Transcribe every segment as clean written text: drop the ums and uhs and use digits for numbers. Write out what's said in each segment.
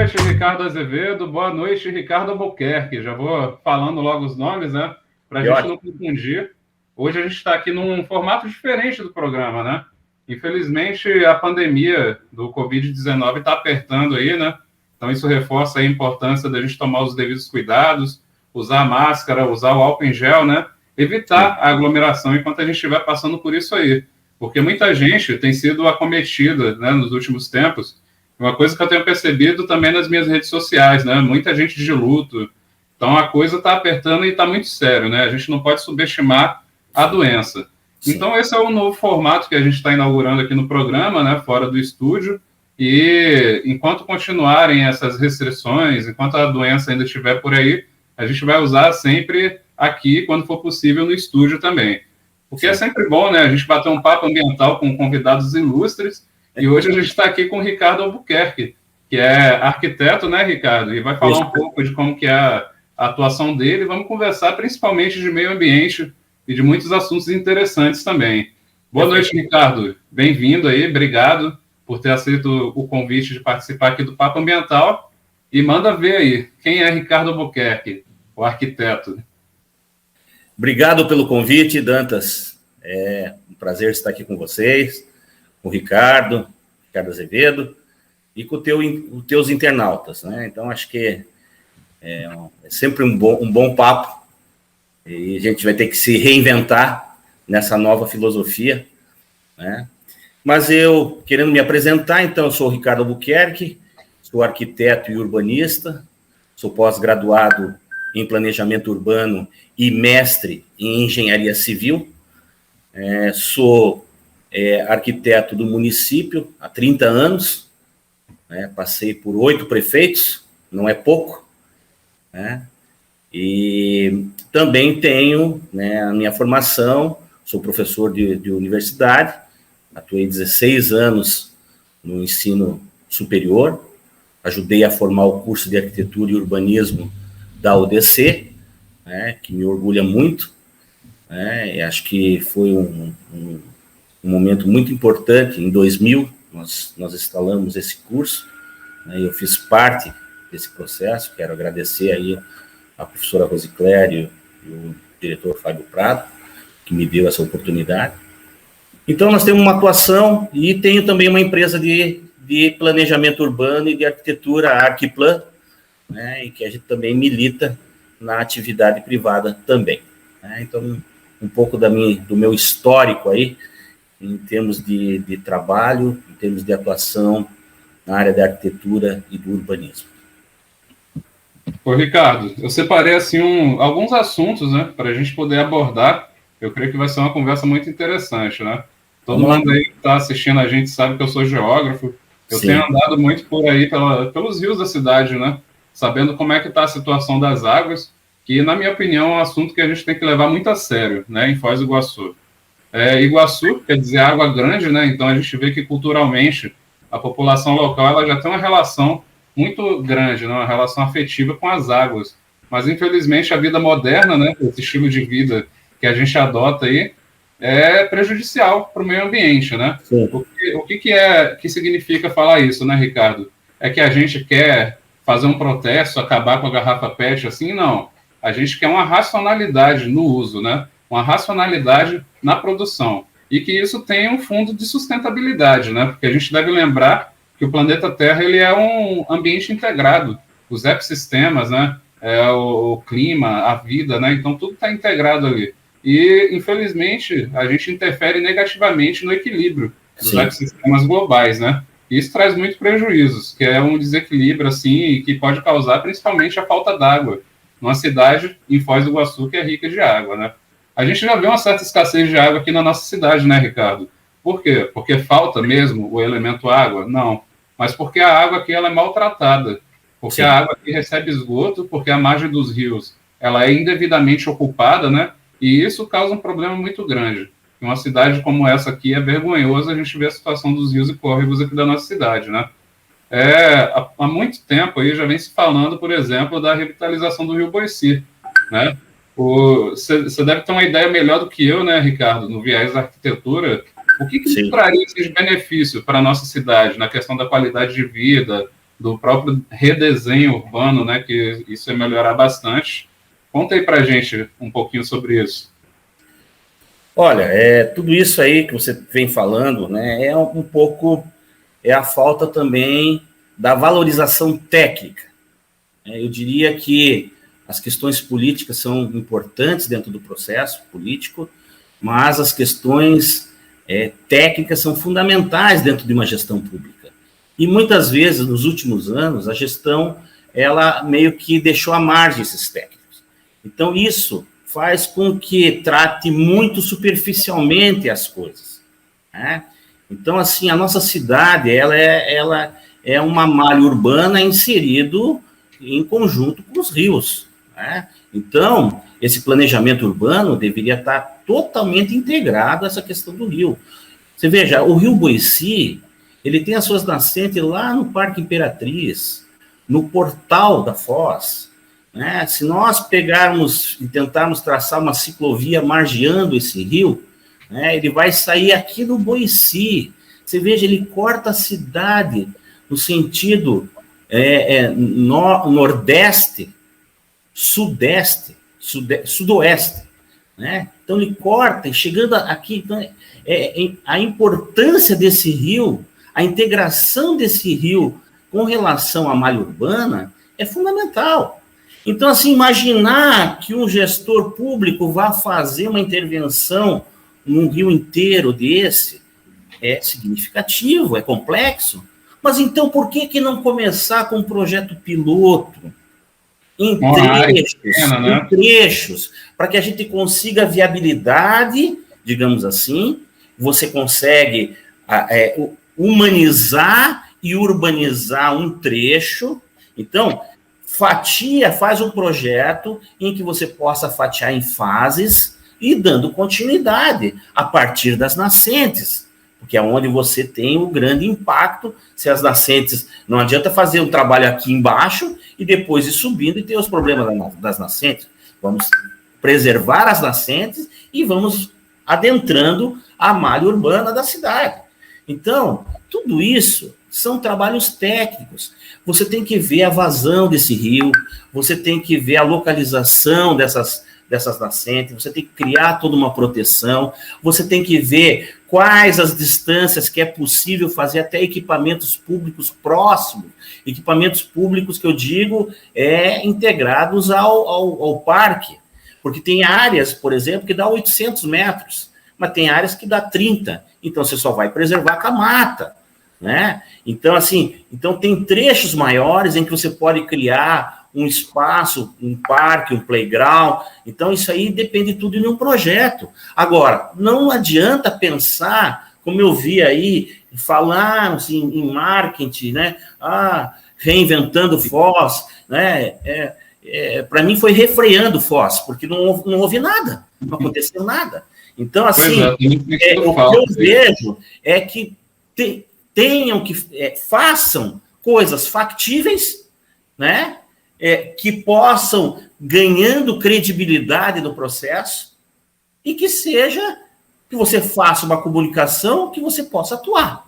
noite, Ricardo Azevedo. Boa noite, Ricardo Albuquerque. Já vou falando logo os nomes, né? Para a gente não confundir. Hoje a gente está aqui num formato diferente do programa, né? Infelizmente, a pandemia do Covid-19 está apertando aí, né? Então, isso reforça a importância da gente tomar os devidos cuidados, usar a máscara, usar o álcool em gel, né? Evitar a aglomeração enquanto a gente estiver passando por isso aí. Porque muita gente tem sido acometida, né, nos últimos tempos. Uma coisa que eu tenho percebido também nas minhas redes sociais, né? Muita gente de luto. Então, a coisa está apertando e está muito sério, né? A gente não pode subestimar a doença. Sim. Então, esse é o novo formato que a gente está inaugurando aqui no programa, né? Fora do estúdio. E enquanto continuarem essas restrições, enquanto a doença ainda estiver por aí, a gente vai usar sempre aqui, quando for possível, no estúdio também. Porque é sempre bom, né? A gente bater um papo ambiental com convidados ilustres. E hoje a gente está aqui com o Ricardo Albuquerque, que é arquiteto, né, Ricardo? E vai falar um pouco de como que é a atuação dele. Vamos conversar principalmente de meio ambiente e de muitos assuntos interessantes também. Boa noite, Ricardo. Bem-vindo aí, obrigado por ter aceito o convite de participar aqui do Papo Ambiental. E manda ver aí, quem é Ricardo Albuquerque, o arquiteto? Obrigado pelo convite, Dantas. É um prazer estar aqui com vocês, com o Ricardo Azevedo, e com os teus internautas, né? Então, acho que é sempre um bom papo, e a gente vai ter que se reinventar nessa nova filosofia, né? Mas eu, querendo me apresentar, então, eu sou o Ricardo Albuquerque, sou arquiteto e urbanista, sou pós-graduado em planejamento urbano e mestre em engenharia civil, sou arquiteto do município há 30 anos, né? Passei por 8 prefeitos, não é pouco, né? E também tenho, né, a minha formação, sou professor de universidade, atuei 16 anos no ensino superior, ajudei a formar o curso de arquitetura e urbanismo da UDC, né, que me orgulha muito, né? E acho que foi um momento muito importante. Em 2000, nós instalamos esse curso, né, e eu fiz parte desse processo. Quero agradecer aí a professora Rosiclério e o diretor Fábio Prado, que me deu essa oportunidade. Então, nós temos uma atuação e tenho também uma empresa de planejamento urbano e de arquitetura, a Arquiplan, né, e que a gente também milita na atividade privada também, né? Então, um pouco do meu histórico aí, em termos de trabalho, em termos de atuação na área da arquitetura e do urbanismo. Ô, Ricardo, eu separei assim alguns assuntos, né, para a gente poder abordar. Eu creio que vai ser uma conversa muito interessante, né? Todo mundo aí que está assistindo a gente sabe que eu sou geógrafo. Eu tenho andado muito por aí pelos rios da cidade, né? Sabendo como é que está a situação das águas, que, na minha opinião, é um assunto que a gente tem que levar muito a sério, né, em Foz do Iguaçu. Iguaçu quer dizer água grande, né? Então a gente vê que culturalmente a população local ela já tem uma relação muito grande, né? Uma relação afetiva com as águas. Mas infelizmente a vida moderna, né? Esse estilo de vida que a gente adota aí é prejudicial para o meio ambiente, né? O que significa falar isso, né, Ricardo? É que a gente quer fazer um protesto, acabar com a garrafa PET, assim? Não. A gente quer uma racionalidade no uso, né? Uma racionalidade na produção, e que isso tenha um fundo de sustentabilidade, né? Porque a gente deve lembrar que o planeta Terra ele é um ambiente integrado, os ecossistemas, né? O clima, a vida, né? Então tudo está integrado ali. E, infelizmente, a gente interfere negativamente no equilíbrio dos ecossistemas globais, né? E isso traz muitos prejuízos, que é um desequilíbrio, assim, que pode causar principalmente a falta d'água numa cidade em Foz do Iguaçu que é rica de água, né? A gente já vê uma certa escassez de água aqui na nossa cidade, né, Ricardo? Por quê? Porque falta mesmo o elemento água? Não. Mas porque a água aqui ela é maltratada. Porque a água aqui recebe esgoto, porque a margem dos rios ela é indevidamente ocupada, né? E isso causa um problema muito grande. Em uma cidade como essa aqui é vergonhoso a gente ver a situação dos rios e córregos aqui da nossa cidade, né? Há muito tempo aí já vem se falando, por exemplo, da revitalização do Rio Boici, né? Você deve ter uma ideia melhor do que eu, né, Ricardo, no viés da arquitetura. O que traria esse benefício para a nossa cidade, na questão da qualidade de vida, do próprio redesenho urbano, né, que isso ia melhorar bastante. Conta aí para a gente um pouquinho sobre isso. Olha, tudo isso aí que você vem falando, né, é um pouco, a falta também da valorização técnica. Eu diria que as questões políticas são importantes dentro do processo político, mas as questões técnicas são fundamentais dentro de uma gestão pública. E muitas vezes, nos últimos anos, a gestão, ela meio que deixou à margem esses técnicos. Então, isso faz com que trate muito superficialmente as coisas, né? Então, assim, a nossa cidade, ela é uma malha urbana inserido em conjunto com os rios, né? Então, esse planejamento urbano deveria estar totalmente integrado a essa questão do rio. Você veja, o rio Boici, ele tem as suas nascentes lá no Parque Imperatriz, no Portal da Foz, né? Se nós pegarmos e tentarmos traçar uma ciclovia margeando esse rio, né, ele vai sair aqui no Boici. Você veja, ele corta a cidade no sentido nordeste, sudeste, sudoeste, né? Então ele corta, e chegando aqui, então, a importância desse rio, a integração desse rio com relação à malha urbana é fundamental. Então, assim, imaginar que um gestor público vá fazer uma intervenção num rio inteiro desse é significativo, é complexo. Mas então, por que não começar com um projeto piloto, em trechos, para que a gente consiga viabilidade, digamos assim, você consegue humanizar e urbanizar um trecho. Então, faz um projeto em que você possa fatiar em fases e dando continuidade a partir das nascentes, porque é onde você tem o grande impacto. Se as nascentes, não adianta fazer um trabalho aqui embaixo e depois ir subindo e ter os problemas das nascentes. Vamos preservar as nascentes e vamos adentrando a malha urbana da cidade. Então, tudo isso são trabalhos técnicos. Você tem que ver a vazão desse rio, você tem que ver a localização dessas nascentes, você tem que criar toda uma proteção, você tem que ver quais as distâncias que é possível fazer até equipamentos públicos próximos, equipamentos públicos que eu digo integrados ao parque, porque tem áreas, por exemplo, que dá 800 metros, mas tem áreas que dá 30, então você só vai preservar com a mata, né? Então, assim, tem trechos maiores em que você pode criar um espaço, um parque, um playground. Então, isso aí depende tudo de um projeto. Agora, não adianta pensar, como eu vi aí, falar assim, em marketing, né? Reinventando Foz, né? Para mim foi refreando Foz, porque não houve nada, não aconteceu nada. Então, assim, o que eu vejo é que façam coisas factíveis, né? Que possam ganhando credibilidade no processo e que você faça uma comunicação que você possa atuar.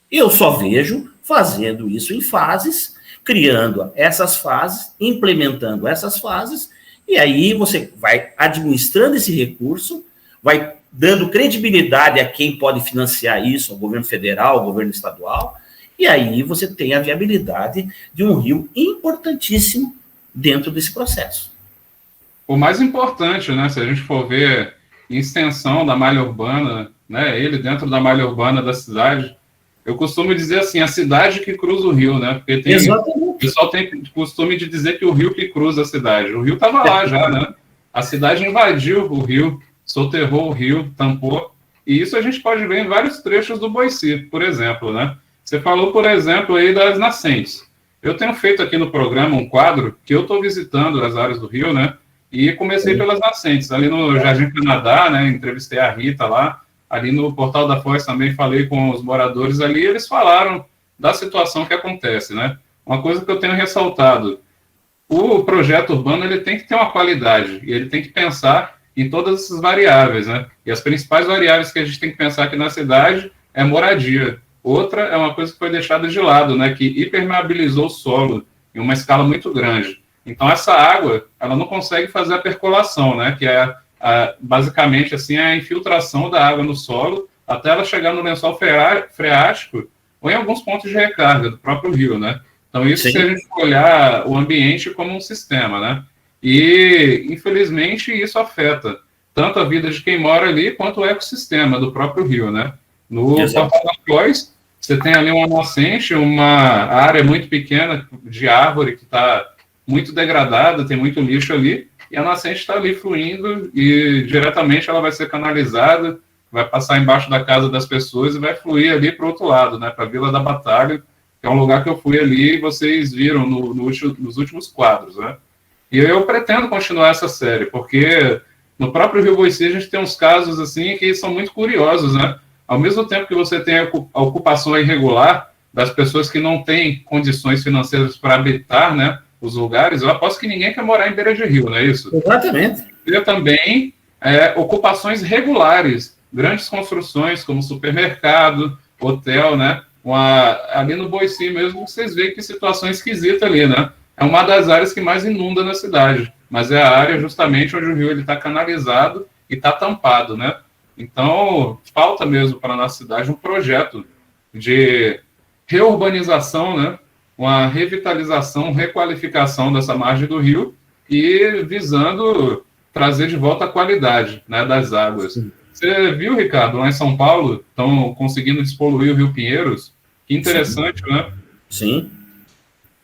Eu só vejo fazendo isso em fases, criando essas fases, implementando essas fases, e aí você vai administrando esse recurso, vai dando credibilidade a quem pode financiar isso, ao governo federal, ao governo estadual, e aí você tem a viabilidade de um rio importantíssimo dentro desse processo. O mais importante, né, se a gente for ver em extensão da malha urbana, né, ele dentro da malha urbana da cidade, eu costumo dizer assim, a cidade que cruza o rio, né, porque o pessoal tem costume de dizer que o rio que cruza a cidade, o rio estava lá já, né, a cidade invadiu o rio, soterrou o rio, tampou, e isso a gente pode ver em vários trechos do Boici, por exemplo, né? Você falou, por exemplo, aí das nascentes. Eu tenho feito aqui no programa um quadro que eu estou visitando as áreas do rio, né? E comecei pelas nascentes, ali no Jardim Canadá, né? Entrevistei a Rita lá, ali no Portal da Foz também falei com os moradores ali, e eles falaram da situação que acontece, né? Uma coisa que eu tenho ressaltado, o projeto urbano ele tem que ter uma qualidade, e ele tem que pensar em todas essas variáveis, né? E as principais variáveis que a gente tem que pensar aqui na cidade é moradia. Outra é uma coisa que foi deixada de lado, né, que hipermeabilizou o solo em uma escala muito grande. Então, essa água, ela não consegue fazer a percolação, né, que é basicamente assim, a infiltração da água no solo até ela chegar no lençol freático ou em alguns pontos de recarga do próprio rio, né? Então, isso, se a gente olhar o ambiente como um sistema, né? E, infelizmente, isso afeta tanto a vida de quem mora ali, quanto o ecossistema do próprio rio, né? No Portal da Foz, você tem ali uma nascente, uma área muito pequena de árvore que está muito degradada, tem muito lixo ali, e a nascente está ali fluindo e diretamente ela vai ser canalizada, vai passar embaixo da casa das pessoas e vai fluir ali para o outro lado, né? Para a Vila da Batalha, que é um lugar que eu fui ali e vocês viram nos últimos quadros, né? E eu pretendo continuar essa série, porque no próprio Rio Boici a gente tem uns casos assim que são muito curiosos, né? Ao mesmo tempo que você tem a ocupação irregular das pessoas que não têm condições financeiras para habitar, né, os lugares, eu aposto que ninguém quer morar em beira de rio, não é isso? Exatamente. E também ocupações regulares, grandes construções como supermercado, hotel, né? Ali no Boici mesmo, vocês veem que situação esquisita ali, né? É uma das áreas que mais inunda na cidade, mas é a área justamente onde o rio está canalizado e está tampado, né? Então, falta mesmo para a nossa cidade um projeto de reurbanização, né? Uma revitalização, requalificação dessa margem do rio e visando trazer de volta a qualidade, né, das águas. Sim. Você viu, Ricardo, lá em São Paulo, estão conseguindo despoluir o Rio Pinheiros? Que interessante, sim, né? Sim.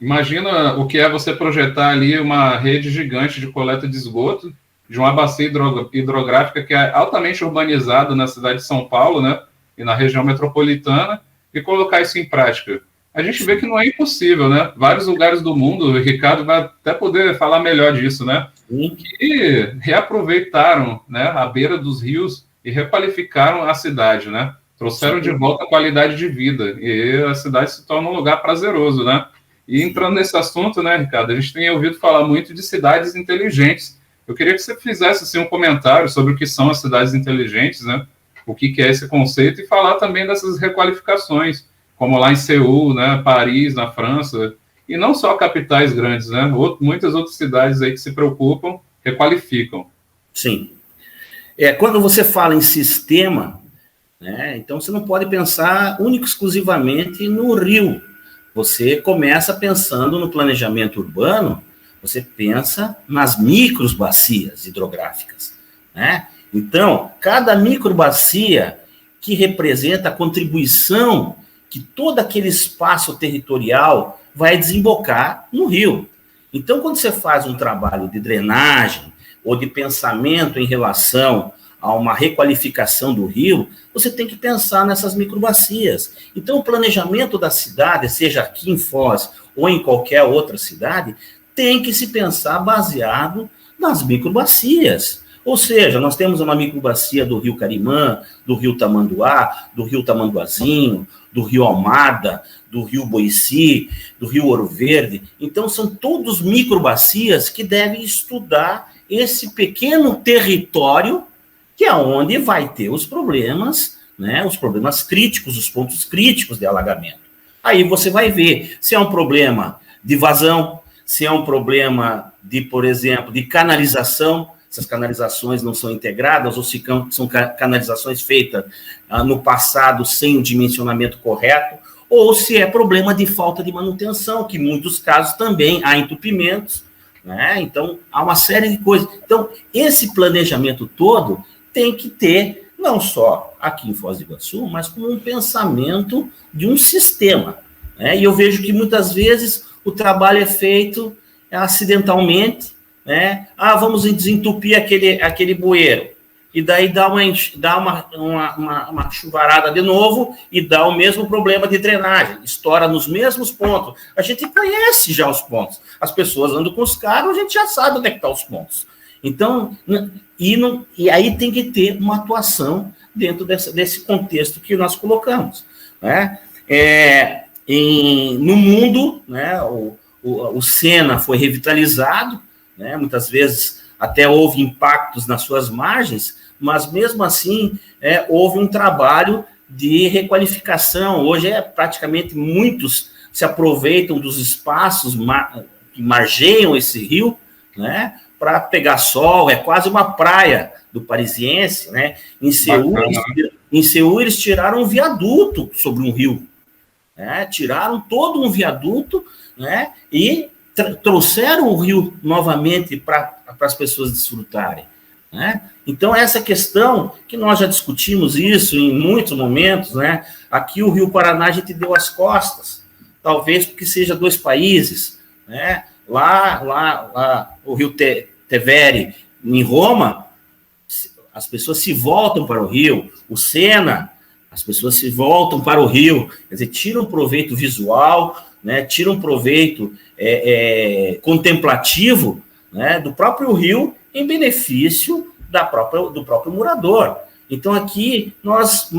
Imagina o que é você projetar ali uma rede gigante de coleta de esgoto, de uma bacia hidrográfica que é altamente urbanizada na cidade de São Paulo, né, e na região metropolitana, e colocar isso em prática. A gente vê que não é impossível, né? Vários lugares do mundo, o Ricardo vai até poder falar melhor disso, né? Que reaproveitaram, né, a beira dos rios e requalificaram a cidade, né? Trouxeram de volta a qualidade de vida e a cidade se torna um lugar prazeroso, né? E entrando nesse assunto, né, Ricardo, a gente tem ouvido falar muito de cidades inteligentes. Eu queria que você fizesse assim, um comentário sobre o que são as cidades inteligentes, né? O que é esse conceito e falar também dessas requalificações, como lá em Seul, né, Paris, na França, e não só capitais grandes, né? Muitas outras cidades aí que se preocupam, requalificam. Sim. Quando você fala em sistema, né, então você não pode pensar único exclusivamente no rio. Você começa pensando no planejamento urbano, você pensa nas microbacias hidrográficas, né? Então, cada microbacia que representa a contribuição que todo aquele espaço territorial vai desembocar no rio. Então, quando você faz um trabalho de drenagem ou de pensamento em relação a uma requalificação do rio, você tem que pensar nessas microbacias. Então, o planejamento da cidade, seja aqui em Foz ou em qualquer outra cidade, tem que se pensar baseado nas microbacias. Ou seja, nós temos uma microbacia do rio Carimã, do rio Tamanduá, do rio Tamanduazinho, do rio Almada, do rio Boici, do rio Ouro Verde. Então, são todos microbacias que devem estudar esse pequeno território que é onde vai ter os problemas, né, os problemas críticos, os pontos críticos de alagamento. Aí você vai ver se é um problema de vazão, se é um problema de, por exemplo, de canalização, se as canalizações não são integradas ou se são canalizações feitas no passado sem o dimensionamento correto, ou se é problema de falta de manutenção, que em muitos casos também há entupimentos, né? Então, há uma série de coisas. Então, esse planejamento todo tem que ter, não só aqui em Foz do Iguaçu, mas como um pensamento de um sistema, né? E eu vejo que muitas vezes o trabalho é feito acidentalmente, né? Vamos desentupir aquele bueiro, e daí dá uma chuvarada de novo e dá o mesmo problema de drenagem, estoura nos mesmos pontos. A gente conhece já os pontos, as pessoas andam com os carros, a gente já sabe onde é que estão os pontos. Então, e aí tem que ter uma atuação dentro desse contexto que nós colocamos, né? No mundo, né, o Sena foi revitalizado, né, muitas vezes até houve impactos nas suas margens, mas mesmo assim houve um trabalho de requalificação. Hoje praticamente muitos se aproveitam dos espaços que margeiam esse rio, né, para pegar sol. É quase uma praia do parisiense, né? Em Seul eles tiraram um viaduto sobre um rio, né? Tiraram todo um viaduto, né? E trouxeram o rio novamente para as pessoas desfrutarem, né? Então, essa questão que nós já discutimos isso em muitos momentos, né? Aqui o Rio Paraná a gente deu as costas, talvez porque seja dois países, né? Lá o Rio Tevere, em Roma, as pessoas se voltam para o rio. O Sena, as pessoas se voltam para o rio, quer dizer, tiram proveito visual, né? Tiram proveito contemplativo, né? Do próprio rio em benefício do próprio morador. Então, aqui, nós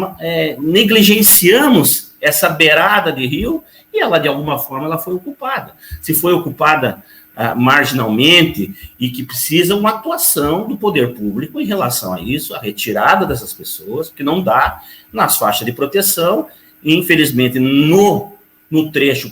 negligenciamos essa beirada de rio e ela, de alguma forma, ela foi ocupada. Se foi ocupada marginalmente e que precisa uma atuação do poder público em relação a isso, a retirada dessas pessoas, que não dá nas faixas de proteção, e, infelizmente, no trecho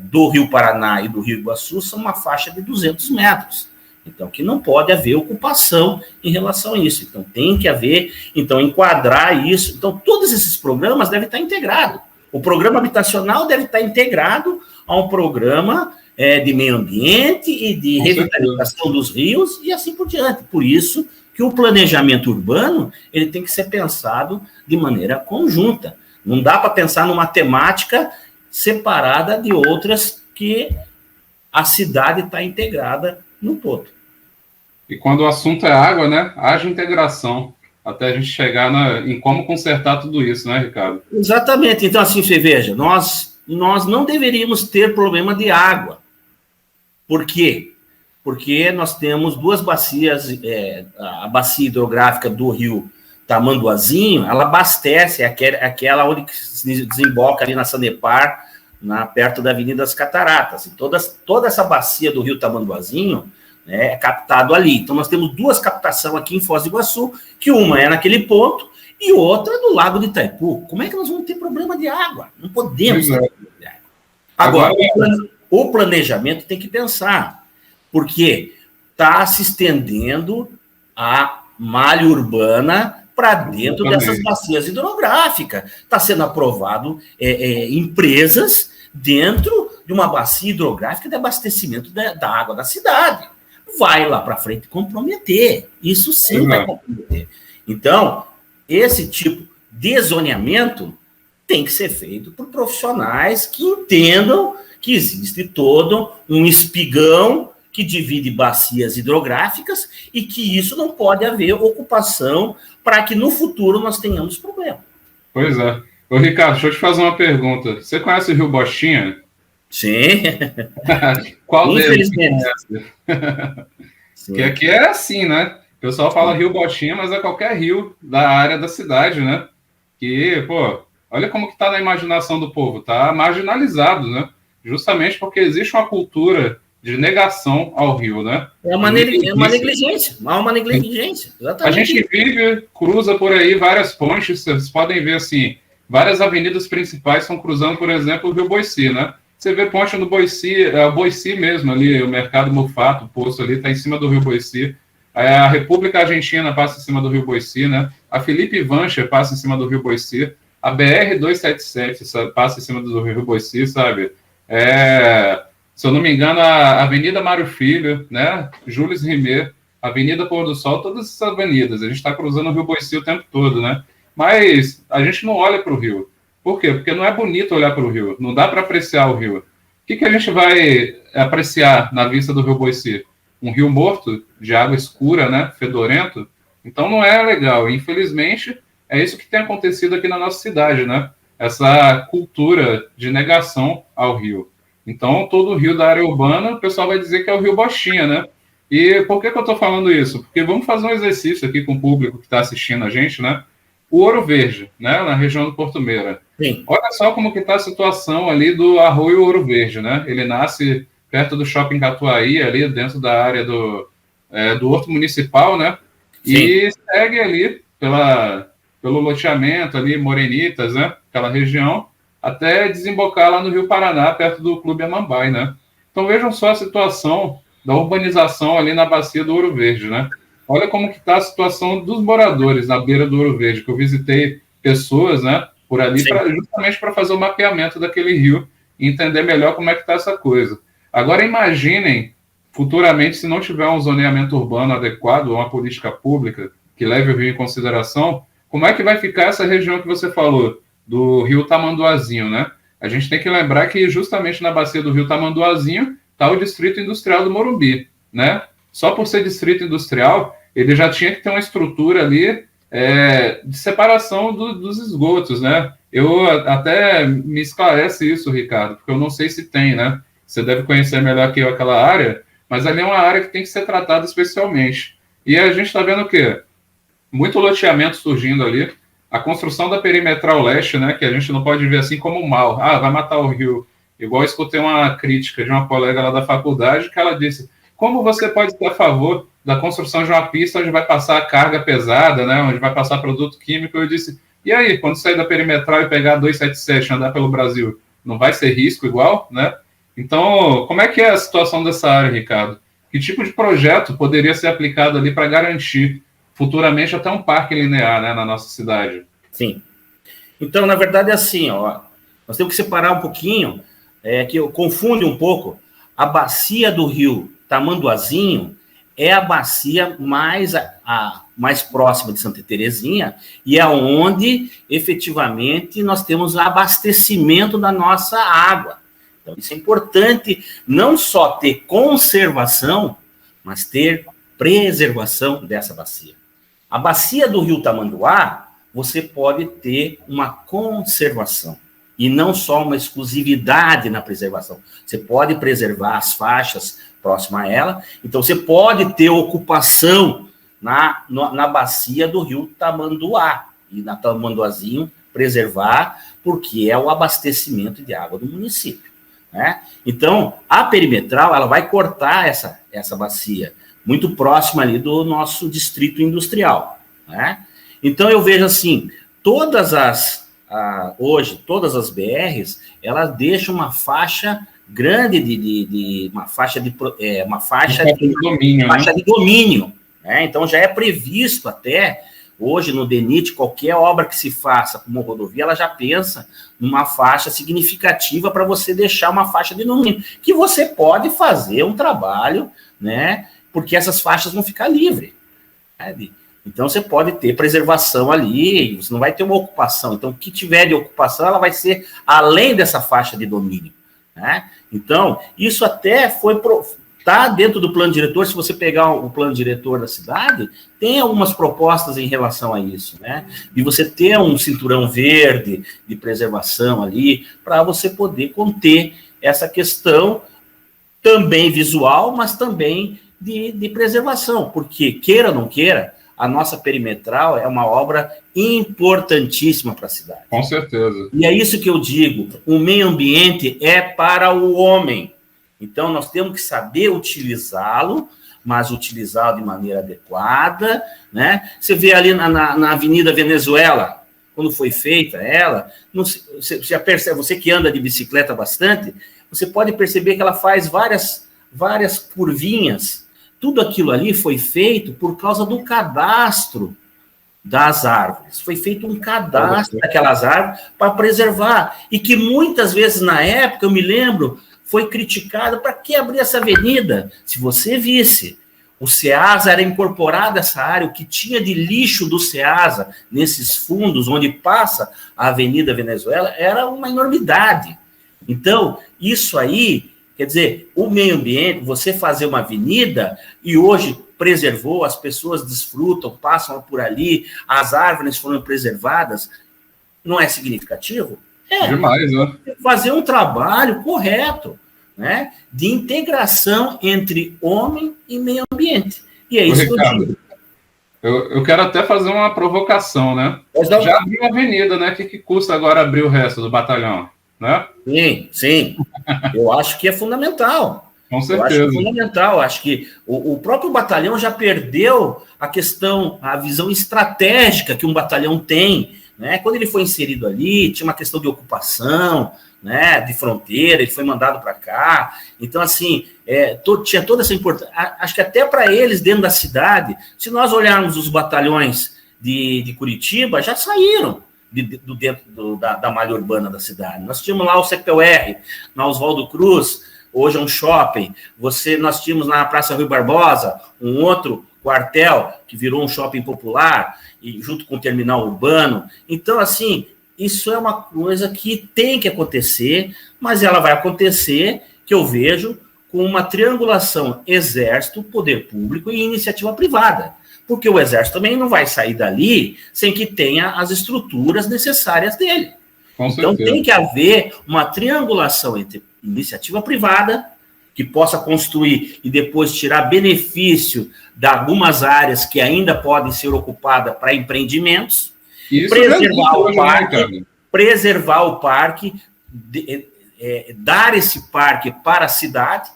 do Rio Paraná e do Rio Iguaçu, são uma faixa de 200 metros. Então, que não pode haver ocupação em relação a isso. Então, tem que haver, enquadrar isso. Então, todos esses programas devem estar integrados. O programa habitacional deve estar integrado a um programa de meio ambiente e de revitalização dos rios e assim por diante. Por isso que o planejamento urbano ele tem que ser pensado de maneira conjunta. Não dá para pensar numa temática separada de outras que a cidade está integrada no todo. E quando o assunto é água, né, haja integração, até a gente chegar em como consertar tudo isso, né, Ricardo? Exatamente. Então, assim, você veja, nós não deveríamos ter problema de água. Por quê? Porque nós temos duas bacias, a bacia hidrográfica do rio Tamanduazinho, ela abastece aquela onde se desemboca ali na Sanepar, perto da Avenida das Cataratas. E toda essa bacia do rio Tamanduazinho, né, é captado ali. Então, nós temos duas captações aqui em Foz do Iguaçu, que uma é naquele ponto e outra no Lago de Itaipu. Como é que nós vamos ter problema de água? Não podemos ter problema de água. Agora, o planejamento tem que pensar, porque está se estendendo a malha urbana para dentro dessas bacias hidrográficas. Está sendo aprovado empresas dentro de uma bacia hidrográfica de abastecimento da água da cidade. Vai lá para frente comprometer. Isso sim vai comprometer. Então, esse tipo de zoneamento tem que ser feito por profissionais que entendam que existe todo um espigão que divide bacias hidrográficas e que isso não pode haver ocupação para que no futuro nós tenhamos problema. Pois é. Ô, Ricardo, deixa eu te fazer uma pergunta. Você conhece o Rio Bochinha? Sim. Qual deles você conhece? Porque aqui é assim, né? O pessoal fala Rio Bochinha, mas é qualquer rio da área da cidade, né? Que, olha como que tá na imaginação do povo. Tá marginalizado, né? Justamente porque existe uma cultura de negação ao rio, né? É uma negligência. Há uma negligência. Exatamente. A gente cruza por aí várias pontes, vocês podem ver assim, várias avenidas principais estão cruzando, por exemplo, o Rio Boici, né? Você vê ponte no Boici, o Boici mesmo ali, o Mercado Mufato, o posto ali, está em cima do Rio Boici. A República Argentina passa em cima do Rio Boici, né? A Felipe Vancher passa em cima do Rio Boici. A BR-277 passa em cima do Rio Boici, sabe? Se eu não me engano, a Avenida Mário Filho, né? Jules Rimet, Avenida Pôr do Sol, todas essas avenidas. A gente está cruzando o Rio Boici o tempo todo, né? Mas a gente não olha para o rio. Por quê? Porque não é bonito olhar para o rio. Não dá para apreciar o rio. O que a gente vai apreciar na vista do Rio Boici? Um rio morto, de água escura, né? Fedorento. Então não é legal. Infelizmente, é isso que tem acontecido aqui na nossa cidade, né? Essa cultura de negação ao rio. Então, todo o rio da área urbana, o pessoal vai dizer que é o Rio Bochinha, né? E por que eu estou falando isso? Porque vamos fazer um exercício aqui com o público que está assistindo a gente, né? O Ouro Verde, né? Na região do Porto Meira. Sim. Olha só como que está a situação ali do Arroio Ouro Verde, né? Ele nasce perto do Shopping Catuaí, ali dentro da área do Horto Municipal, né? Sim. E segue ali pelo loteamento ali, Morenitas, né? Aquela região, até desembocar lá no Rio Paraná, perto do Clube Amambai, né? Então vejam só a situação da urbanização ali na bacia do Ouro Verde, né? Olha como que está a situação dos moradores na beira do Ouro Verde, que eu visitei pessoas, né, por ali, justamente para fazer o mapeamento daquele rio e entender melhor como é que está essa coisa. Agora imaginem, futuramente, se não tiver um zoneamento urbano adequado, ou uma política pública que leve o rio em consideração, como é que vai ficar essa região que você falou, do rio Tamanduazinho, né? A gente tem que lembrar que justamente na bacia do rio Tamanduazinho está o Distrito Industrial do Morumbi, né? Só por ser distrito industrial, ele já tinha que ter uma estrutura ali de separação dos esgotos, né? Eu até me esclarece isso, Ricardo, porque eu não sei se tem, né? Você deve conhecer melhor que eu aquela área, mas ali é uma área que tem que ser tratada especialmente. E a gente está vendo o quê? Muito loteamento surgindo ali, a construção da perimetral leste, né? Que a gente não pode ver assim como mal. Ah, vai matar o rio. Igual eu escutei uma crítica de uma colega lá da faculdade que ela disse: como você pode ter a favor da construção de uma pista onde vai passar carga pesada, né, onde vai passar produto químico? Eu disse, e aí, quando sair da perimetral e pegar 277 e andar pelo Brasil, não vai ser risco igual, né? Então, como é que é a situação dessa área, Ricardo? Que tipo de projeto poderia ser aplicado ali para garantir futuramente até um parque linear, né, na nossa cidade? Sim. Então, na verdade, é assim, ó, nós temos que separar um pouquinho, que eu confundo um pouco. A bacia do rio Tamanduazinho é a bacia mais próxima de Santa Terezinha e é onde, efetivamente, nós temos abastecimento da nossa água. Então, isso é importante, não só ter conservação, mas ter preservação dessa bacia. A bacia do rio Tamanduá, você pode ter uma conservação e não só uma exclusividade na preservação. Você pode preservar as faixas próximas a ela, então você pode ter ocupação na bacia do rio Tamanduá, e na Tamanduazinho preservar, porque é o abastecimento de água do município, né? Então, a perimetral, ela vai cortar essa bacia, muito próxima ali do nosso distrito industrial, né? Então, eu vejo assim, hoje, todas as BRs, elas deixam uma faixa grande uma faixa de domínio, faixa de domínio, né? Então, já é previsto até, hoje no DENIT, qualquer obra que se faça como rodovia, ela já pensa numa faixa significativa para você deixar uma faixa de domínio, que você pode fazer um trabalho, né? Porque essas faixas vão ficar livres, né? Então, você pode ter preservação ali, você não vai ter uma ocupação. Então, o que tiver de ocupação, ela vai ser além dessa faixa de domínio, né? Então, isso até está dentro do plano diretor. Se você pegar o plano diretor da cidade, tem algumas propostas em relação a isso, né? De você ter um cinturão verde de preservação ali, para você poder conter essa questão também visual, mas também de preservação, porque, queira ou não queira, a nossa perimetral é uma obra importantíssima para a cidade. Com certeza. E é isso que eu digo, o meio ambiente é para o homem. Então, nós temos que saber utilizá-lo, mas utilizá-lo de maneira adequada, né? Você vê ali na Avenida Venezuela, quando foi feita ela, você já percebe, você que anda de bicicleta bastante, você pode perceber que ela faz várias curvinhas. Tudo aquilo ali foi feito por causa do cadastro das árvores. Foi feito um cadastro daquelas árvores para preservar. E que muitas vezes, na época, eu me lembro, foi criticado: para que abrir essa avenida? Se você visse, o SEASA era incorporado a essa área, o que tinha de lixo do SEASA nesses fundos onde passa a Avenida Venezuela era uma enormidade. Então, isso aí, quer dizer, o meio ambiente, você fazer uma avenida e hoje preservou, as pessoas desfrutam, passam por ali, as árvores foram preservadas, não é significativo? É. Demais, né? Fazer um trabalho correto, né, de integração entre homem e meio ambiente. E é isso, Ricardo, que eu digo. Eu quero até fazer uma provocação, né? Já abriu a avenida, né? O que custa agora abrir o resto do batalhão, né? Sim. Eu acho que é fundamental. Com Eu acho que é certeza. fundamental. Acho que o próprio batalhão já perdeu a visão estratégica que um batalhão tem, né? Quando ele foi inserido ali, tinha uma questão de ocupação, né? De fronteira, ele foi mandado para cá. Então, assim, tinha toda essa importância. Acho que até para eles, dentro da cidade, se nós olharmos os batalhões de Curitiba, já saíram dentro da malha urbana da cidade. Nós tínhamos lá o CPUR, na Oswaldo Cruz, hoje é um shopping. Nós tínhamos na Praça Rui Barbosa um outro quartel que virou um shopping popular, e junto com o terminal urbano. Então, assim, isso é uma coisa que tem que acontecer, mas ela vai acontecer, que eu vejo, com uma triangulação exército, poder público e iniciativa privada. Porque o exército também não vai sair dali sem que tenha as estruturas necessárias dele. Então, tem que haver uma triangulação entre iniciativa privada, que possa construir e depois tirar benefício de algumas áreas que ainda podem ser ocupadas para empreendimentos, preservar o parque, dar esse parque para a cidade,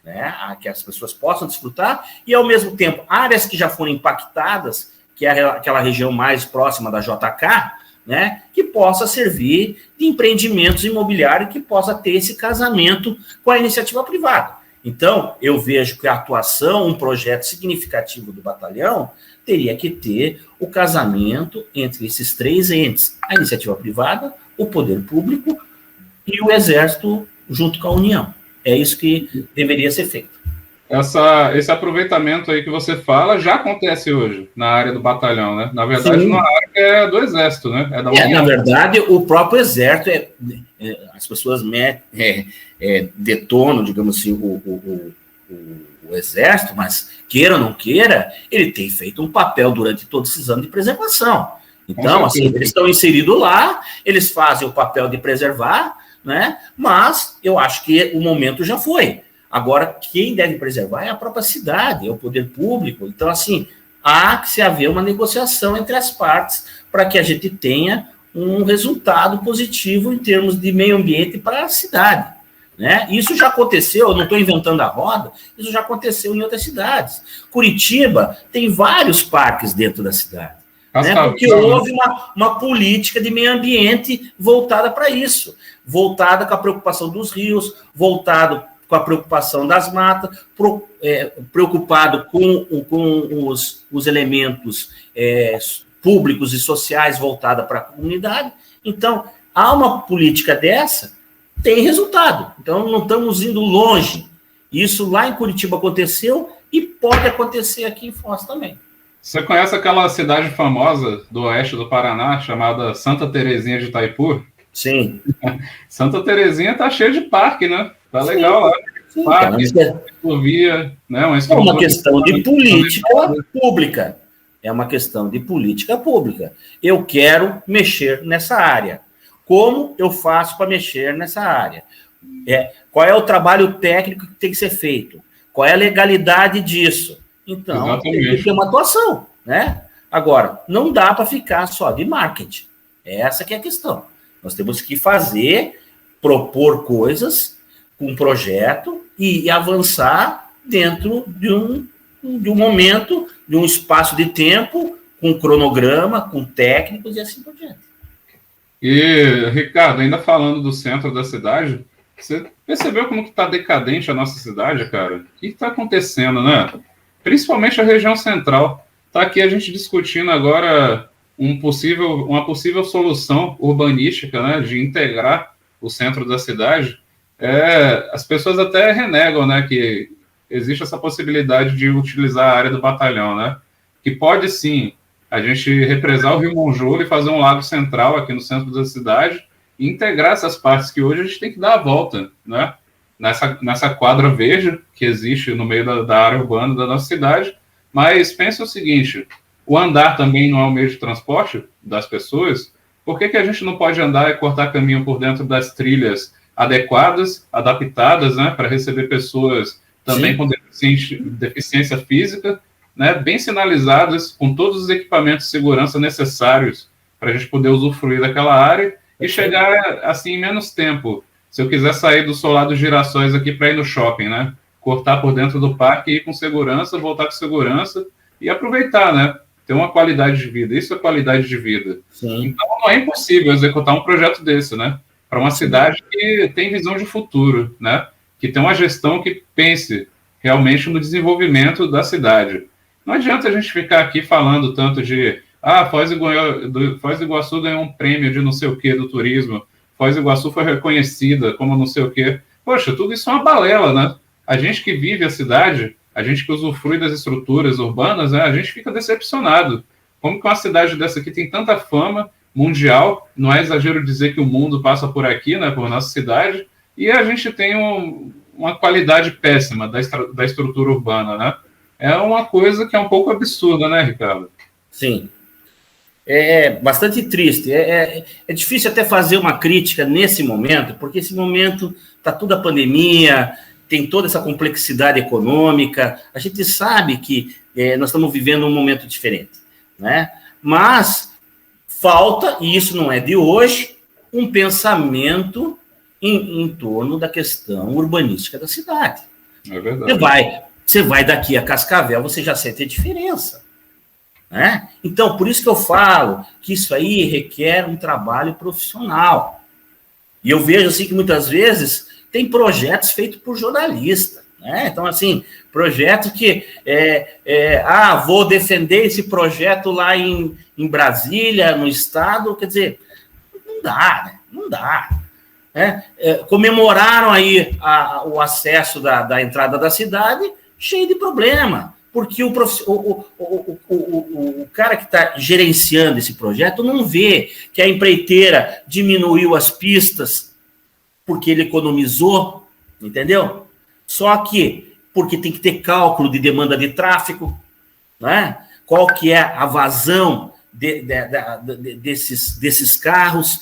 né, que as pessoas possam desfrutar, e, ao mesmo tempo, áreas que já foram impactadas, que é aquela região mais próxima da JK, né, que possa servir de empreendimentos imobiliários, que possa ter esse casamento com a iniciativa privada. Então, eu vejo que a atuação, um projeto significativo do batalhão, teria que ter o casamento entre esses três entes: a iniciativa privada, o poder público e o exército junto com a União. É isso que deveria ser feito. Esse aproveitamento aí que você fala já acontece hoje na área do batalhão, né? Na verdade, na área que é do Exército, né? É da União. Na verdade, o próprio Exército, as pessoas detonam, digamos assim, o Exército, mas queira ou não queira, ele tem feito um papel durante todos esses anos de preservação. Então, assim, eles estão inseridos lá, eles fazem o papel de preservar, né? Mas eu acho que o momento já foi. Agora, quem deve preservar é a própria cidade, é o poder público. Então, assim, há que se haver uma negociação entre as partes para que a gente tenha um resultado positivo em termos de meio ambiente para a cidade, né? Isso já aconteceu, eu não estou inventando a roda, isso já aconteceu em outras cidades. Curitiba tem vários parques dentro da cidade, né? Porque houve uma política de meio ambiente voltada para isso, voltada com a preocupação dos rios, voltado com a preocupação das matas, preocupado com os elementos públicos e sociais voltada para a comunidade. Então, há uma política dessa, tem resultado. Então, não estamos indo longe. Isso lá em Curitiba aconteceu e pode acontecer aqui em Foz também. Você conhece aquela cidade famosa do oeste do Paraná, chamada Santa Terezinha de Itaipu? Sim. Santa Terezinha tá cheia de parque, né? Tá legal lá. Sim, parque, ciclovia, né? É uma questão de política pública. É uma questão de política pública. Eu quero mexer nessa área. Como eu faço para mexer nessa área? Qual é o trabalho técnico que tem que ser feito? Qual é a legalidade disso? Então, tem que ter uma atuação, né? Agora, não dá para ficar só de marketing. Essa que é a questão. Nós temos que propor coisas com um projeto e avançar dentro de um momento, de um espaço de tempo, com cronograma, com técnicos e assim por diante. E, Ricardo, ainda falando do centro da cidade, você percebeu como que está decadente a nossa cidade, cara? O que está acontecendo, né? Principalmente a região central. Está aqui a gente discutindo agora uma possível solução urbanística, né, de integrar o centro da cidade. As pessoas até renegam, né, que existe essa possibilidade de utilizar a área do batalhão, né? Que pode sim a gente represar o Rio Monjolo e fazer um lago central aqui no centro da cidade e integrar essas partes que hoje a gente tem que dar a volta, né? Nessa quadra verde que existe no meio da área urbana da nossa cidade. Mas pensa o seguinte: o andar também não é o meio de transporte das pessoas. Por que a gente não pode andar e cortar caminho por dentro das trilhas adequadas, adaptadas, né, para receber pessoas também com deficiência física, né, bem sinalizadas, com todos os equipamentos de segurança necessários para a gente poder usufruir daquela área e chegar assim em menos tempo? Se eu quiser sair do Solar dos Girassóis aqui para ir no shopping, né? cortar por dentro do parque, ir com segurança, voltar com segurança e aproveitar, né? Ter uma qualidade de vida. Isso é qualidade de vida. Sim. Então, não é impossível executar um projeto desse, né? Para uma cidade que tem visão de futuro, né? Que tem uma gestão que pense realmente no desenvolvimento da cidade. Não adianta a gente ficar aqui falando tanto de Foz do Iguaçu ganhou um prêmio de não sei o quê do turismo, Foz do Iguaçu foi reconhecida como não sei o quê. Poxa, tudo isso é uma balela, né? A gente que vive a cidade, a gente que usufrui das estruturas urbanas, né, a gente fica decepcionado. Como que uma cidade dessa aqui tem tanta fama mundial, não é exagero dizer que o mundo passa por aqui, né, por nossa cidade, e a gente tem uma qualidade péssima da estrutura urbana, né? É uma coisa que é um pouco absurda, né, Ricardo? Sim. É bastante triste. É difícil até fazer uma crítica nesse momento, porque esse momento está toda a pandemia, tem toda essa complexidade econômica. A gente sabe que nós estamos vivendo um momento diferente, né? Mas falta, e isso não é de hoje, um pensamento em torno da questão urbanística da cidade. É verdade. Você vai daqui a Cascavel, você já sente a diferença, né? Então, por isso que eu falo que isso aí requer um trabalho profissional. E eu vejo assim que muitas vezes tem projetos feitos por jornalista, né? Então, assim, projeto que vou defender esse projeto lá em Brasília, no estado, quer dizer, não dá, né? Não dá. Comemoraram aí o acesso da entrada da cidade, cheio de problema, porque o cara que está gerenciando esse projeto não vê que a empreiteira diminuiu as pistas porque ele economizou, entendeu? Só que porque tem que ter cálculo de demanda de tráfego, né? Qual que é a vazão desses carros,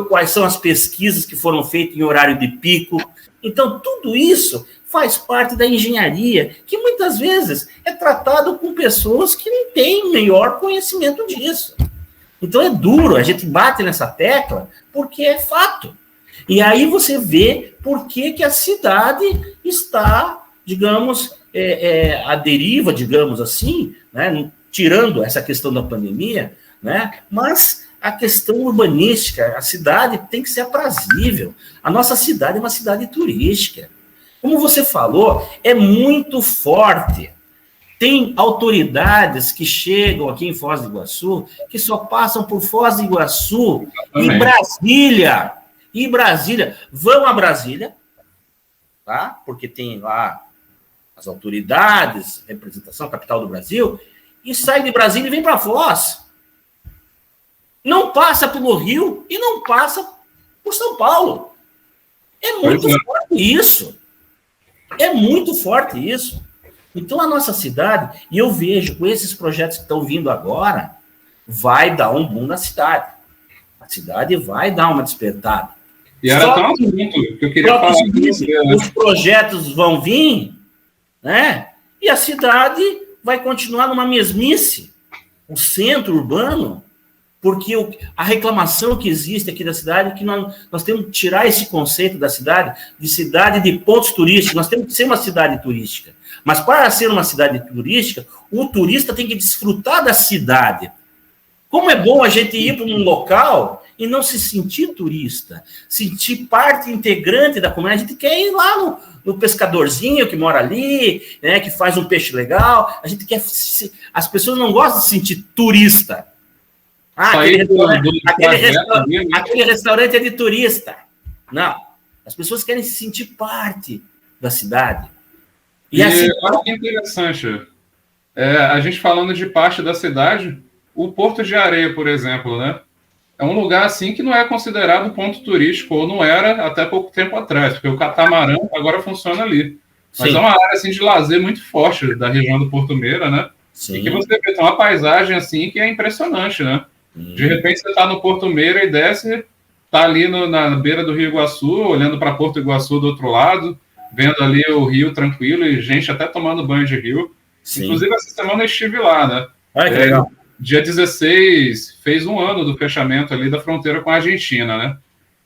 quais são as pesquisas que foram feitas em horário de pico. Então, tudo isso faz parte da engenharia, que muitas vezes é tratado com pessoas que não têm melhor conhecimento disso. Então, é duro, a gente bate nessa tecla, porque é fato. E aí você vê por que a cidade está, digamos, à deriva, digamos assim, né? Tirando essa questão da pandemia, né? Mas a questão urbanística, a cidade tem que ser aprazível. A nossa cidade é uma cidade turística. Como você falou, é muito forte. Tem autoridades que chegam aqui em Foz do Iguaçu, que só passam por Foz do Iguaçu e Brasília. E Brasília, vão a Brasília, tá? Porque tem lá as autoridades, representação, capital do Brasil, e sai de Brasília e vem para Foz. Não passa pelo Rio e não passa por São Paulo. É muito forte isso. É muito forte isso. Então, a nossa cidade, e eu vejo com esses projetos que estão vindo agora, vai dar um boom na cidade. A cidade vai dar uma despertada. E era tão assunto que eu queria falar com você, né? Os projetos vão vir, né? E a cidade vai continuar numa mesmice. O centro urbano, porque a reclamação que existe aqui da cidade é que nós temos que tirar esse conceito da cidade de cidade de pontos turísticos. Nós temos que ser uma cidade turística. Mas para ser uma cidade turística, o turista tem que desfrutar da cidade. Como é bom a gente ir para um local e não se sentir turista, sentir parte integrante da comunidade. A gente quer ir lá no pescadorzinho que mora ali, né, que faz um peixe legal. A gente quer. As pessoas não gostam de se sentir turista. Aquele restaurante é de turista. Não. As pessoas querem se sentir parte da cidade. E assim, olha que interessante. A gente falando de parte da cidade, o Porto de Areia, por exemplo, né? É um lugar assim que não é considerado ponto turístico, ou não era até pouco tempo atrás, porque o catamarã agora funciona ali. Mas é uma área assim, de lazer muito forte da região do Porto Meira, né? Sim. E que você vê uma paisagem assim que é impressionante, né? De repente você está no Porto Meira e desce, está ali na beira do Rio Iguaçu, olhando para Porto Iguaçu do outro lado, vendo ali o rio tranquilo e gente até tomando banho de rio. Sim. Inclusive, essa semana eu estive lá, né? Olha que legal. Dia 16, fez um ano do fechamento ali da fronteira com a Argentina, né?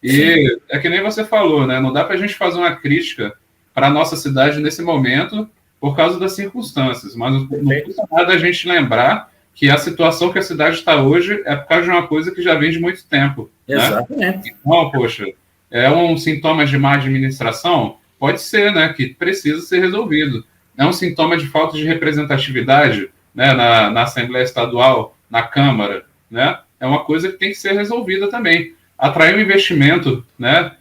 E é que nem você falou, né? Não dá para a gente fazer uma crítica para a nossa cidade nesse momento, por causa das circunstâncias. Mas não custa nada a gente lembrar que a situação que a cidade está hoje é por causa de uma coisa que já vem de muito tempo. Exatamente. Né? Então, poxa, é um sintoma de má administração? Pode ser, né? Que precisa ser resolvido. É um sintoma de falta de representatividade, né? Na Assembleia Estadual, na Câmara, né? É uma coisa que tem que ser resolvida também. Atrair um investimento, né?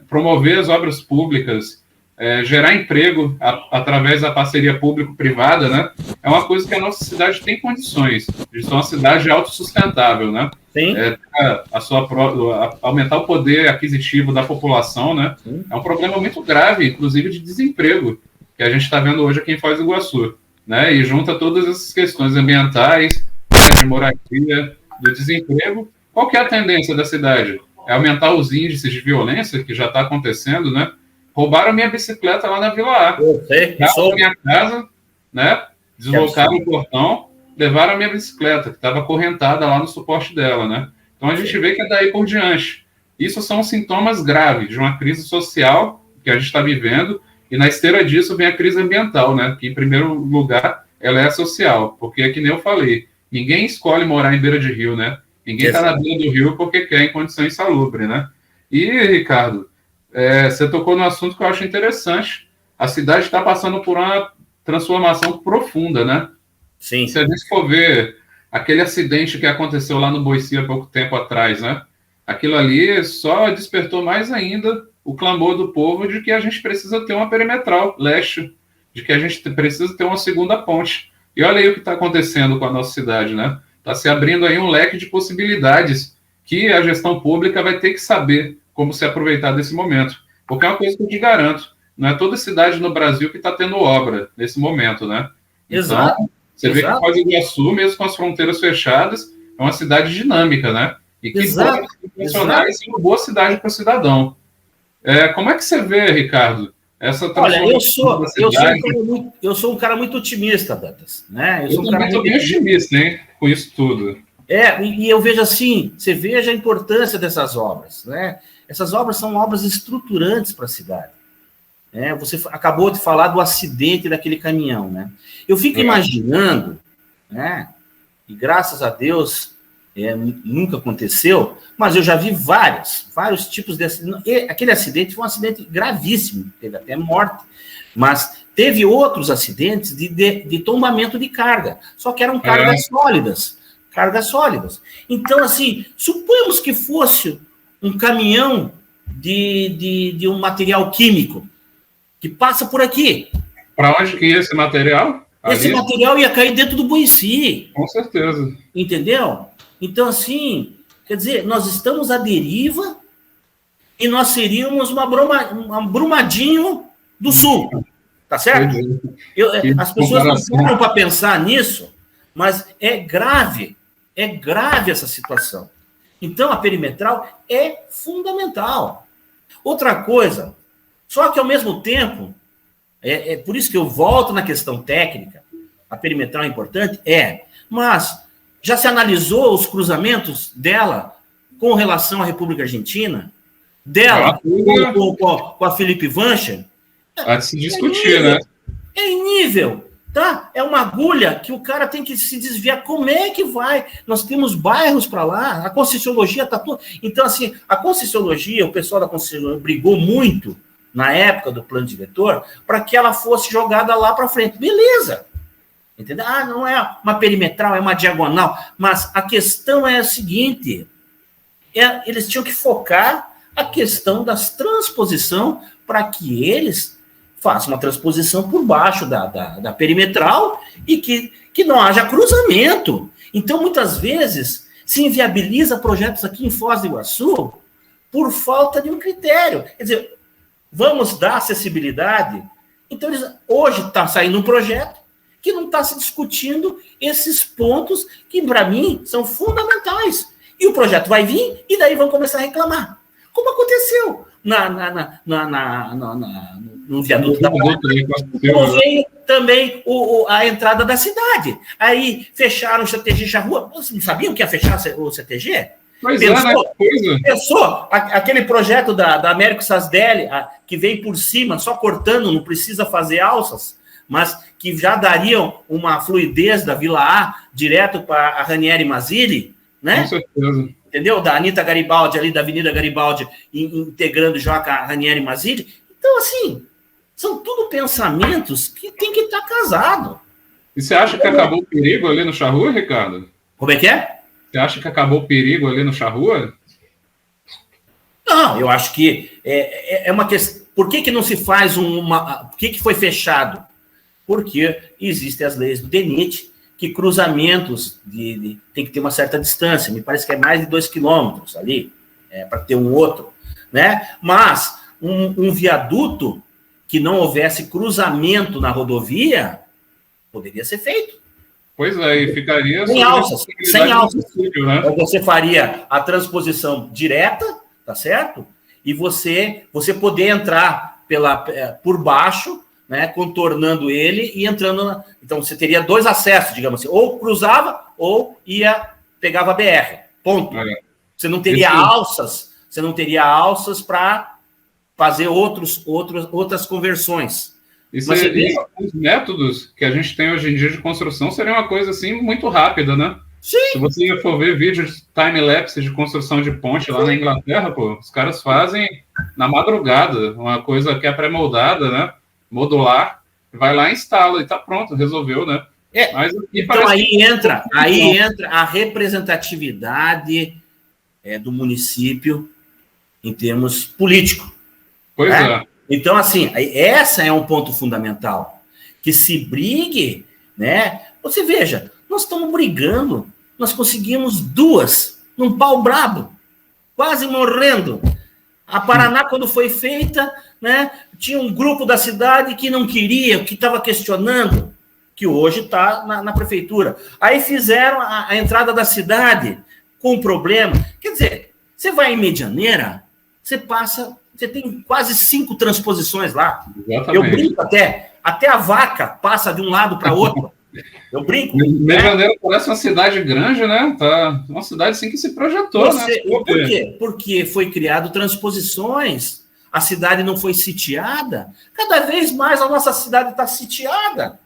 Promover as obras públicas, gerar emprego através da parceria público-privada, né? É uma coisa que a nossa cidade tem condições de ser uma cidade autossustentável, né? Sim. Aumentar o poder aquisitivo da população, né? Sim. É um problema muito grave, inclusive de desemprego, que a gente está vendo hoje aqui em Foz do Iguaçu, né? E junta todas essas questões ambientais, de moradia, do desemprego. Qual que é a tendência da cidade? É aumentar os índices de violência, que já está acontecendo, né? Roubaram minha bicicleta lá na Vila A. Levaram a minha casa, né? Deslocaram o portão, levaram a minha bicicleta, que estava acorrentada lá no suporte dela, né? Então a gente vê que é daí por diante. Isso são sintomas graves de uma crise social que a gente está vivendo, e na esteira disso vem a crise ambiental, né? Que, em primeiro lugar, ela é social, porque, que nem eu falei, ninguém escolhe morar em beira de rio, né? Ninguém está na beira do rio porque quer em condição insalubre, né? E, Ricardo, você tocou num assunto que eu acho interessante. A cidade está passando por uma transformação profunda, né? Sim. Se a gente for ver aquele acidente que aconteceu lá no Boici há pouco tempo atrás, né? Aquilo ali só despertou mais ainda o clamor do povo de que a gente precisa ter uma perimetral leste, de que a gente precisa ter uma segunda ponte. E olha aí o que está acontecendo com a nossa cidade, né? Está se abrindo aí um leque de possibilidades que a gestão pública vai ter que saber como se aproveitar desse momento. Porque é uma coisa que eu te garanto, não é toda cidade no Brasil que está tendo obra nesse momento, né? Exato. Então, você vê que Foz do Iguaçu, mesmo com as fronteiras fechadas, é uma cidade dinâmica, né? E que pode funcionar e ser uma boa cidade para o cidadão. Como é que você vê, Ricardo, essa transformação? Olha, eu sou um cara muito otimista, Dantas, né? Eu também estou bem otimista, hein, com isso tudo. E eu vejo assim, você veja a importância dessas obras, né? Essas obras são obras estruturantes para a cidade. Você acabou de falar do acidente daquele caminhão, né? Eu fico imaginando, né? E graças a Deus nunca aconteceu, mas eu já vi vários tipos de acidente. Aquele acidente foi um acidente gravíssimo, teve até morte, mas teve outros acidentes de tombamento de carga, só que eram cargas sólidas. Então, assim, suponhamos que fosse um caminhão de um material químico que passa por aqui. Para onde que ia esse material? Esse material ia cair dentro do Boici. Com certeza. Entendeu? Então, assim, quer dizer, nós estamos à deriva e nós seríamos um Brumadinho do Sul. Tá certo? As pessoas não param para pensar nisso, mas é grave essa situação. Então, a perimetral é fundamental. Outra coisa, só que ao mesmo tempo, por isso que eu volto na questão técnica, a perimetral é importante, mas já se analisou os cruzamentos dela com relação à República Argentina? Dela com a Felipe Vancher? Há de se discutir, né? É em nível, tá? É uma agulha que o cara tem que se desviar. Como é que vai? Nós temos bairros para lá, a Conscienciologia está tudo. Então, assim, a Conscienciologia, o pessoal da Conscienciologia brigou muito na época do plano diretor para que ela fosse jogada lá para frente. Beleza. Entendeu? Não é uma perimetral, é uma diagonal. Mas a questão é a seguinte: eles tinham que focar a questão das transposição para que eles façam uma transposição por baixo da perimetral e que não haja cruzamento. Então, muitas vezes, se inviabiliza projetos aqui em Foz do Iguaçu por falta de um critério. Quer dizer, vamos dar acessibilidade? Então, hoje está saindo um projeto que não está se discutindo esses pontos que, para mim, são fundamentais. E o projeto vai vir e daí vão começar a reclamar. Como aconteceu no viaduto da Praia. Como veio também a entrada da cidade. Aí fecharam o CTG Charrua. Vocês não sabiam que ia fechar o CTG? Pois é, né? Pensou aquele projeto da Américo Sasdelli, que vem por cima, só cortando, não precisa fazer alças, mas que já dariam uma fluidez da Vila A direto para a Ranieri Mazzilli, né? Com certeza. Entendeu? Da Anita Garibaldi, ali da Avenida Garibaldi, integrando já com a Ranieri Mazzilli. Então, assim, são tudo pensamentos que tem que estar casado. E você acha que acabou o perigo ali no Charrua, Ricardo? Como é que é? Você acha que acabou o perigo ali no Charrua? Não, eu acho que é uma questão. Por que não se faz uma. Por que foi fechado? Porque existem as leis do DENIT, que cruzamentos tem que ter uma certa distância, me parece que é mais de 2 quilômetros ali, para ter um outro, né? Mas um viaduto que não houvesse cruzamento na rodovia poderia ser feito. Pois é, e ficaria... Sem alças. Né? Ou você faria a transposição direta, tá certo? E você poder entrar por baixo, né, contornando ele e entrando... Então, você teria 2 acessos, digamos assim. Ou cruzava, ou pegava a BR. Ponto. Você não teria alças. Você não teria alças para fazer outras conversões. Os métodos que a gente tem hoje em dia de construção seriam uma coisa, assim, muito rápida, né? Sim. Se você for ver vídeos time-lapse de construção de ponte lá na Inglaterra, pô, os caras fazem na madrugada, uma coisa que é pré-moldada, né? Modular, vai lá e instala e tá pronto, resolveu, né? Mas então aí entra a representatividade do município em termos políticos. Pois é. Então, assim, essa é um ponto fundamental. Que se brigue, né? Você veja, nós estamos brigando, nós conseguimos 2 num pau brabo, quase morrendo. A Paraná, quando foi feita, né, tinha um grupo da cidade que não queria, que estava questionando, que hoje está na prefeitura. Aí fizeram a entrada da cidade com problema. Quer dizer, você vai em Medianeira, você tem quase 5 transposições lá. Exatamente. Eu brinco até a vaca passa de um lado para outro. Eu brinco. Medianeira parece uma cidade grande, né? Tá uma cidade assim que se projetou, né? Por quê? Porque foi criado transposições, a cidade não foi sitiada. Cada vez mais a nossa cidade está sitiada.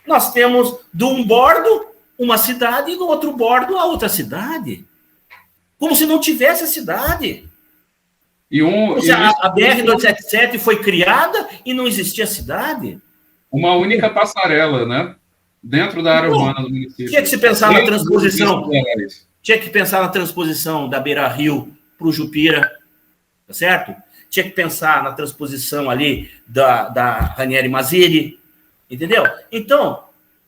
Nós temos de um bordo uma cidade e do outro bordo a outra cidade. Como se não tivesse a cidade. A BR-277 foi criada e não existia cidade. Uma única passarela, né? Dentro da área urbana do município. Tinha que se pensar na transposição. Tinha que pensar na transposição da Beira Rio para o Jupira, tá certo? Tinha que pensar na transposição ali da Ranieri Mazzilli, entendeu? Então,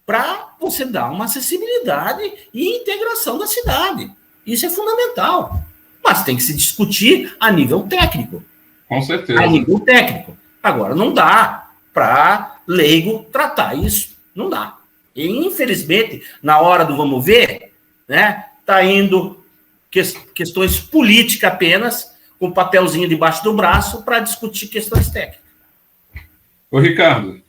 para você dar uma acessibilidade e integração da cidade. Isso é fundamental. Mas tem que se discutir a nível técnico. Com certeza. A nível técnico. Agora, não dá para leigo tratar isso. Não dá. E, infelizmente, na hora do vamos ver, né, tá indo questões políticas apenas, com papelzinho debaixo do braço, para discutir questões técnicas. Ô, Ricardo,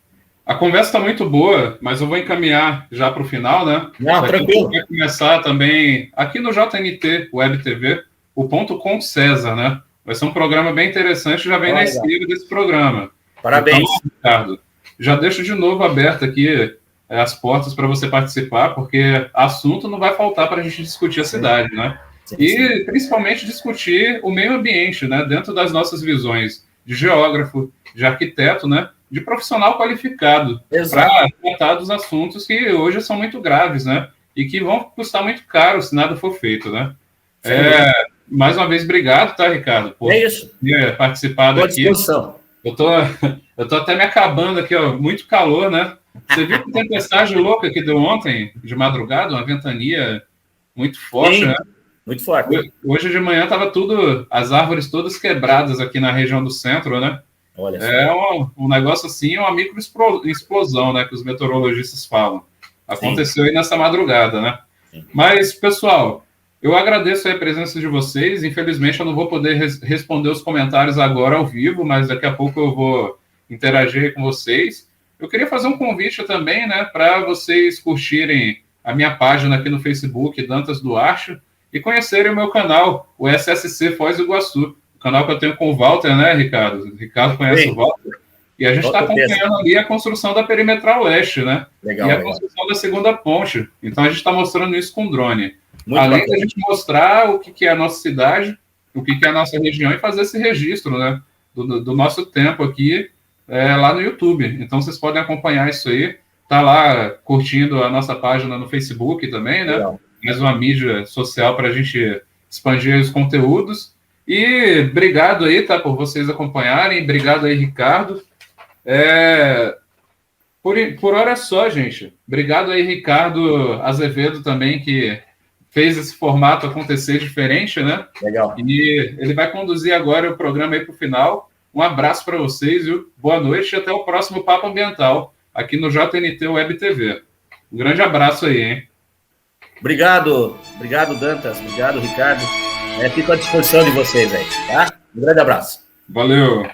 a conversa está muito boa, mas eu vou encaminhar já para o final, né? Não, tranquilo. Vai começar também aqui no JNT Web TV, o Ponto com César, né? Vai ser um programa bem interessante, já vem na esteira desse programa. Parabéns. Então, Ricardo, já deixo de novo aberto aqui as portas para você participar, porque assunto não vai faltar para a gente discutir a cidade, né? Sim. E principalmente discutir o meio ambiente, né? Dentro das nossas visões de geógrafo, de arquiteto, né? De profissional qualificado, para tratar dos assuntos que hoje são muito graves, né? E que vão custar muito caro se nada for feito, né? Mais uma vez, obrigado, tá, Ricardo? Por ter participado aqui. Eu tô até me acabando aqui, ó, muito calor, né? Você viu que tempestade louca que deu ontem, de madrugada, uma ventania muito forte, Sim, né? Muito forte. Hoje de manhã tava as árvores todas quebradas aqui na região do centro, né? Olha só. É um negócio assim, uma microexplosão, né? Que os meteorologistas falam. Aconteceu aí nessa madrugada, né? Sim. Mas, pessoal, eu agradeço a presença de vocês. Infelizmente, eu não vou poder responder os comentários agora ao vivo, mas daqui a pouco eu vou interagir com vocês. Eu queria fazer um convite também, né, para vocês curtirem a minha página aqui no Facebook, Dantas Duarte, e conhecerem o meu canal, o SSC Foz do Iguaçu, o canal que eu tenho com o Walter, né, Ricardo? O Ricardo conhece o Walter. E a gente está acompanhando ali a construção da Perimetral Oeste, né? Legal, e a construção da segunda ponte. Então, a gente está mostrando isso com drone. Muito Além bacana. da gente mostrar o que é a nossa cidade, o que é a nossa região e fazer esse registro, né? Do nosso tempo aqui, lá no YouTube. Então, vocês podem acompanhar isso aí. Tá lá curtindo a nossa página no Facebook também, né? Legal. Mais uma mídia social para a gente expandir os conteúdos. E obrigado aí, tá? Por vocês acompanharem. Obrigado aí, Ricardo. Por hora é só, gente. Obrigado aí, Ricardo Azevedo, também, que fez esse formato acontecer diferente, né? Legal. E ele vai conduzir agora o programa aí para o final. Um abraço para vocês, viu? Boa noite e até o próximo Papo Ambiental, aqui no JNT Web TV. Um grande abraço aí, hein? Obrigado, Dantas. Obrigado, Ricardo. Fico à disposição de vocês aí, tá? Um grande abraço. Valeu.